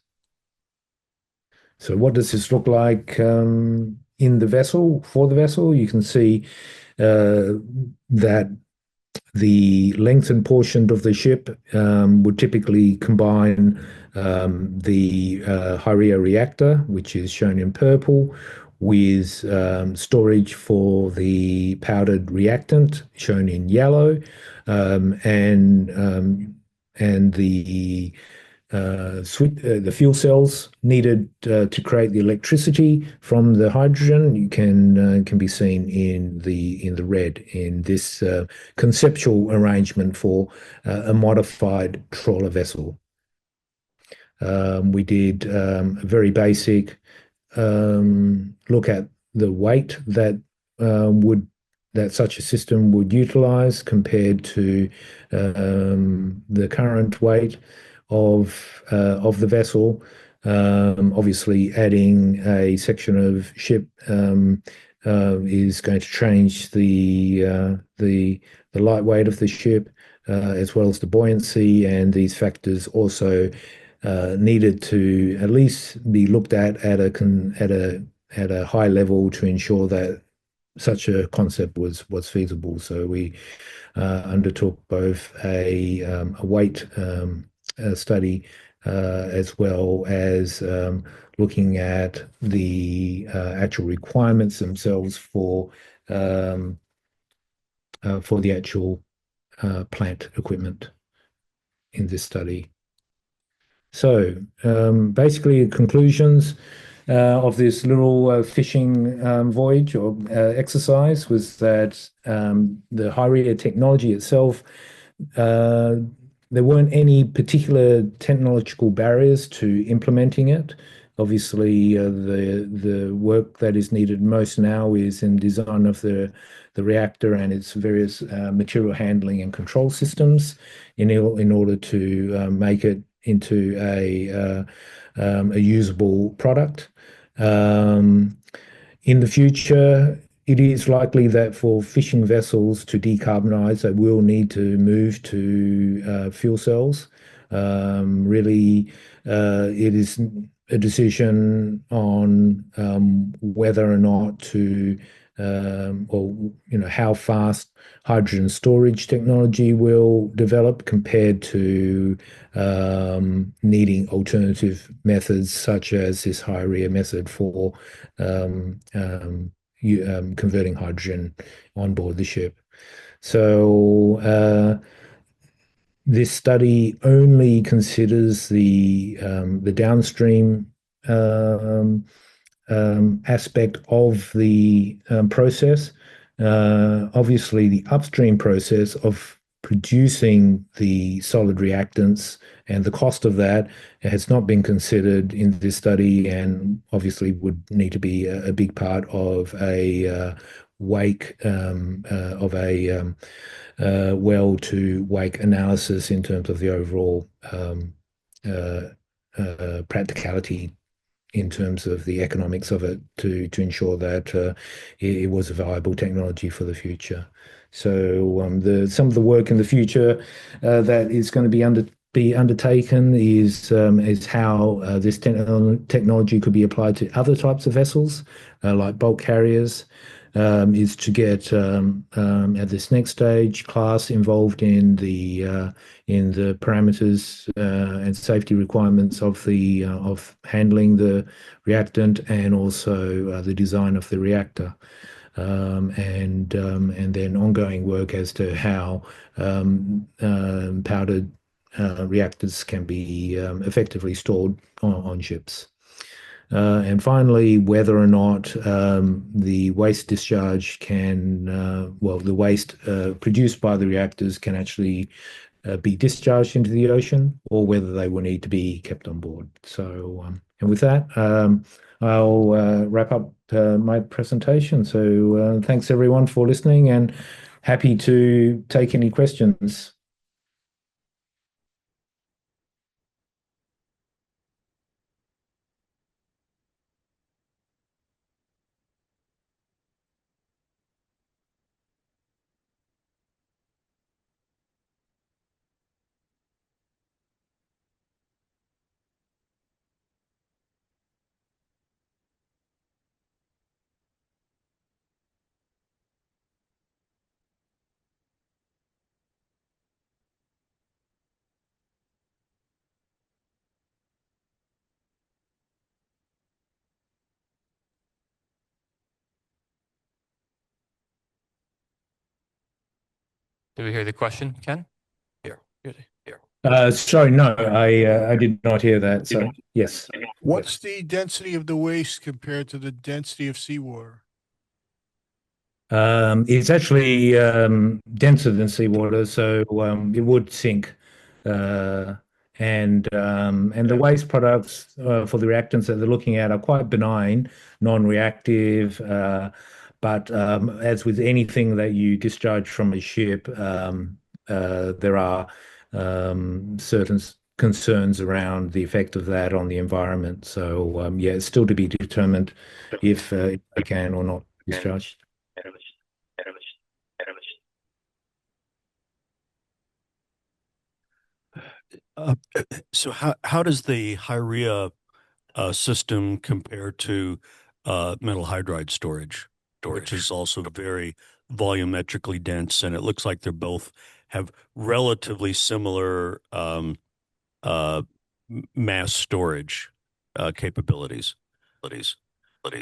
So what does this look like in the vessel? For the vessel, you can see that the lengthened portion of the ship would typically combine the urea reactor, which is shown in purple, with storage for the powdered reactant, shown in yellow, and the fuel cells needed to create the electricity from the hydrogen can be seen in the red in this conceptual arrangement for a modified trawler vessel. We did a very basic look at the weight that such a system would utilize compared to the current weight of the vessel. Obviously, adding a section of ship is going to change the light weight of the ship as well as the buoyancy, and these factors also needed to at least be looked at a high level to ensure that such a concept was feasible. So we undertook both a weight study as well as looking at the actual requirements themselves for the actual plant equipment in this study. So basically, conclusions of this little fishing voyage or exercise was that the urea technology itself, there weren't any particular technological barriers to implementing it. Obviously, the work that is needed most now is in design of the reactor and its various material handling and control systems in order to make it into a usable product. In the future, it is likely that for fishing vessels to decarbonize, they will need to move to fuel cells. Really, it is a decision on whether or not to, how fast hydrogen storage technology will develop compared to needing alternative methods such as this urea method for converting hydrogen on board the ship. So this study only considers the downstream aspect of the process. Obviously, the upstream process of producing the solid reactants and the cost of that has not been considered in this study, and obviously would need to be a big part of a wake of a well to wake analysis in terms of the overall uh, practicality in terms of the economics of it to ensure that it was a viable technology for the future. So some of the work in the future that is going to be undertaken is how this technology could be applied to other types of vessels, like bulk carriers. Is to get at this next stage class involved in the parameters and safety requirements of the of handling the reactant, and also the design of the reactor, and then ongoing work as to how powdered reactors can be effectively stored on ships. And finally, whether or not the waste discharge can, well, the waste produced by the reactors can actually be discharged into the ocean, or whether they will need to be kept on board. So, and with that, I'll wrap up my presentation. So, thanks everyone for listening, and happy to take any questions. Do we hear the question, Ken? Here, here. Sorry, no, I did not hear that. So yes. What's the density of the waste compared to the density of seawater? It's actually denser than seawater, so it would sink. Uh, and the waste products for the reactants that they're looking at are quite benign, non-reactive. But as with anything that you discharge from a ship, there are certain concerns around the effect of that on the environment. So yeah, it's still to be determined if they can or not discharge. Uh, so how does the Hyrea system compare to metal hydride storage, which is also very volumetrically dense, and it looks like they're both have relatively similar uh, mass storage capabilities.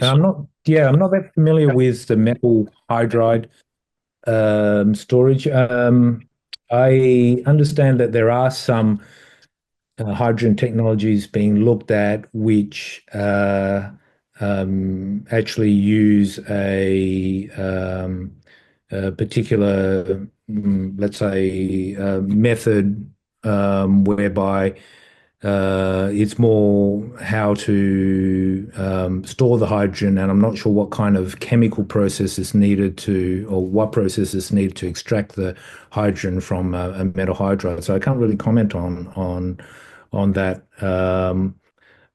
I'm not that familiar with the metal hydride storage. I understand that there are some hydrogen technologies being looked at which actually use a particular, let's say, method whereby it's more how to store the hydrogen, and I'm not sure what kind of chemical process is needed to, or what process is needed to extract the hydrogen from a metal hydride. So I can't really comment on that.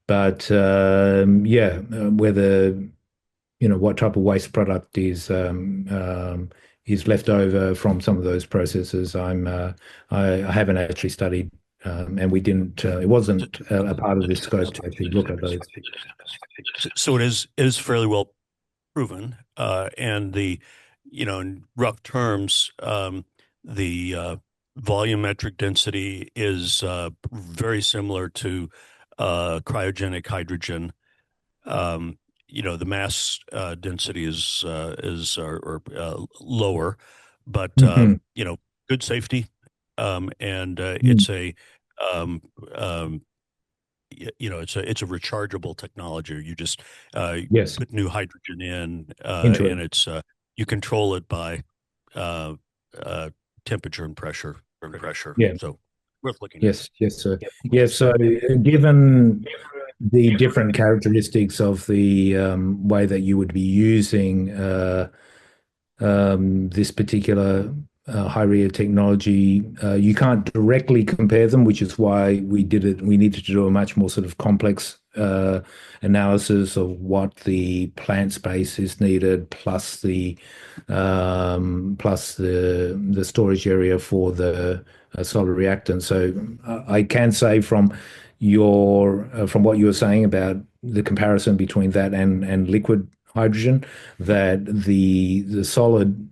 But yeah, whether what type of waste product is left over from some of those processes, I haven't actually studied, and we didn't. It wasn't a part of this scope to actually look at those. So it is fairly well proven, and in rough terms, the volumetric density is very similar to cryogenic hydrogen. The mass density is lower, but Mhm. good safety, and Mm. it's a um, um, it's a rechargeable technology. You just Yes, put new hydrogen in, into and it. it's you control it by uh, temperature and pressure. Yeah. So worth looking at. Yes. Yes, sir. Yeah. So, given the different characteristics of the way that you would be using this particular HYRIA technology. You can't directly compare them, which is why we did it. We needed to do a much more sort of complex analysis of what the plant space is needed, plus the storage area for the solar reactant. So I can say from what you were saying about the comparison between that and liquid hydrogen, that the solid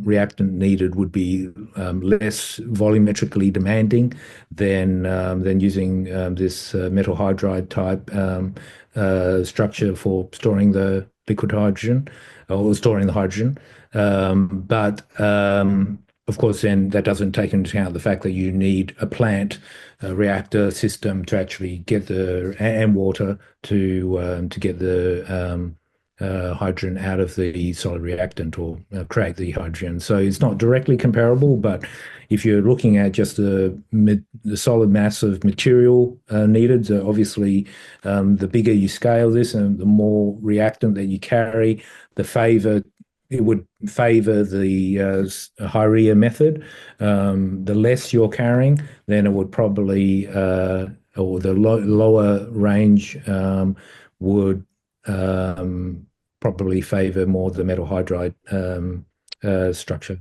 reactant needed would be less volumetrically demanding than using this metal hydride type structure for storing the liquid hydrogen or storing the hydrogen. But of course, then that doesn't take into account the fact that you need a plant, a reactor system to actually get and water to get the hydrogen out of the solid reactant or create the hydrogen. So it's not directly comparable, but if you're looking at just the solid mass of material needed, so obviously the bigger you scale this and the more reactant that you carry, it would favor the HYRIA method. The less you're carrying, then it would probably, or the lower range would probably favor more the metal hydride structure.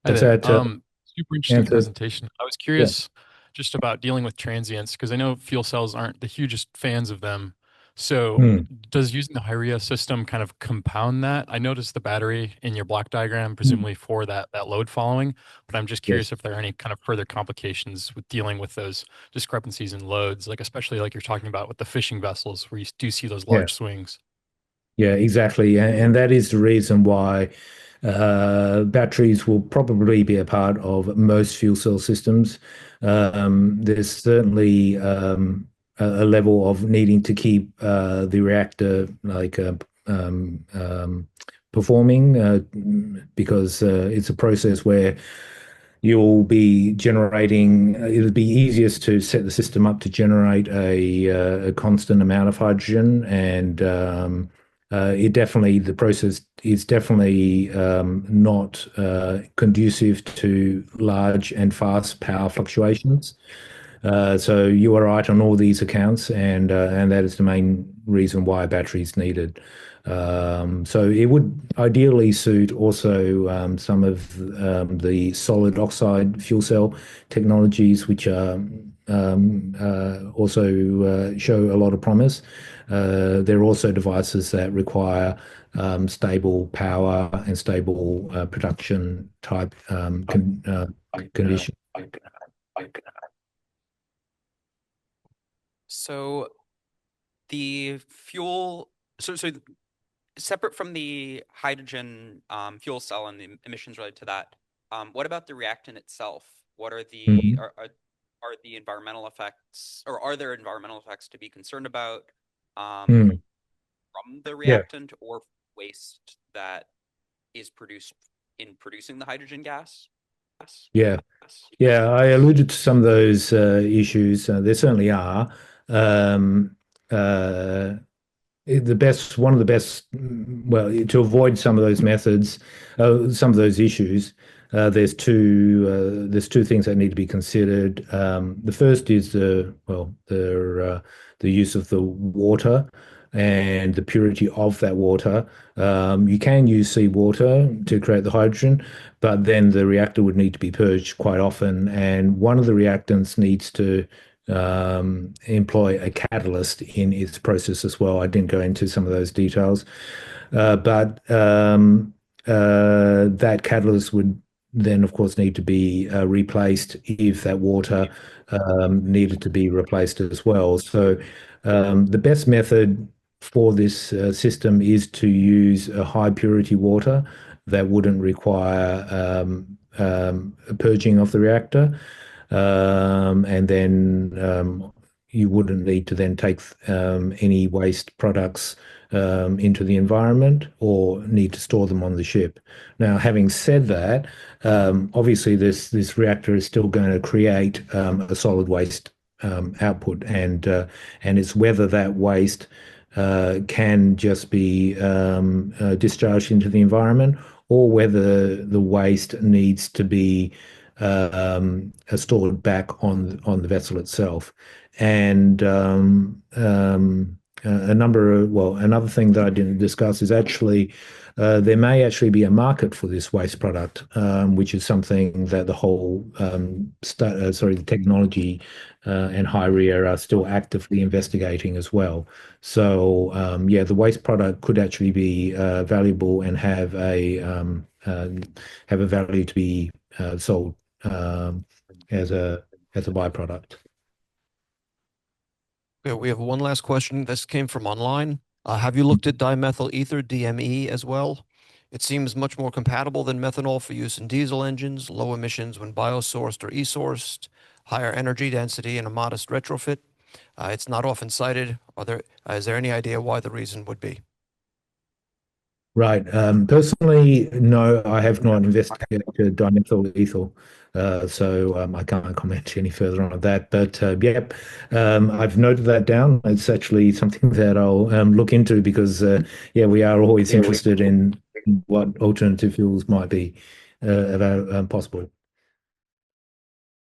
Hi Does there. that Super interesting answer? presentation. I was Yeah. curious just about dealing with transients because I know fuel cells aren't the hugest fans of them. So Hmm. does using the HYRIA system kind of compound that? I noticed the battery in your block diagram, presumably for that load following, but I'm just curious Yes. if there are any kind of further complications with dealing with those discrepancies in loads, like especially like you're talking about with the fishing vessels where you do see those Yeah. large swings. Yeah, exactly. And that is the reason why batteries will probably be a part of most fuel cell systems. There's certainly a level of needing to keep the reactor performing because it's a process where you'll be generating, it'll be easiest to set the system up to generate a constant amount of hydrogen. And the process is definitely not conducive to large and fast power fluctuations. So you are right on all these accounts, and that is the main reason why a battery is needed. So it would ideally suit also some of the solid oxide fuel cell technologies, which are also show a lot of promise. There are also devices that require stable power and stable production type condition. So the fuel, so separate from the hydrogen fuel cell and the emissions related to that, what about the reactant itself? What are the Mhm. are the environmental effects, or are there environmental effects to be concerned about Mm. from the Yeah. reactant or waste that is produced in producing the hydrogen gas? Yeah. Yeah, I alluded to some of those issues. There certainly are. Um, uh, One of the best, well, to avoid some of those methods, some of those issues, there's two things that need to be considered. The first is the use of the water and the purity of that water. You can use seawater to create the hydrogen, but then the reactor would need to be purged quite often, and one of the reactants needs to employ a catalyst in its process as well. I didn't go into some of those details, but that catalyst would then, of course, need to be replaced if that water needed to be replaced as well. So the best method for this system is to use a high purity water that wouldn't require a purging of the reactor. and then you wouldn't need to then take any waste products into the environment or need to store them on the ship. Now, having said that, obviously this reactor is still going to create a solid waste output, and it's whether that waste can just be discharged into the environment, or whether the waste needs to be stored back on the vessel itself. And another thing that I didn't discuss is actually there may actually be a market for this waste product, which is something that the whole the technology and HYRIA are still actively investigating as well. So yeah, the waste product could actually be valuable and have a value to be sold as a byproduct. Okay, we have one last question. This came from online. Have you looked at dimethyl ether, DME, as well? It seems much more compatible than methanol for use in diesel engines, low emissions when biosourced or e-sourced, higher energy density, and a modest retrofit. It's not often cited. Is there any idea why the reason would be? Right. Personally, no, I have not investigated dimethyl ethyl, so I can't comment any further on that. But yep, I've noted that down. It's actually something that I'll look into, because yeah, we are always interested in what alternative fuels might be possible.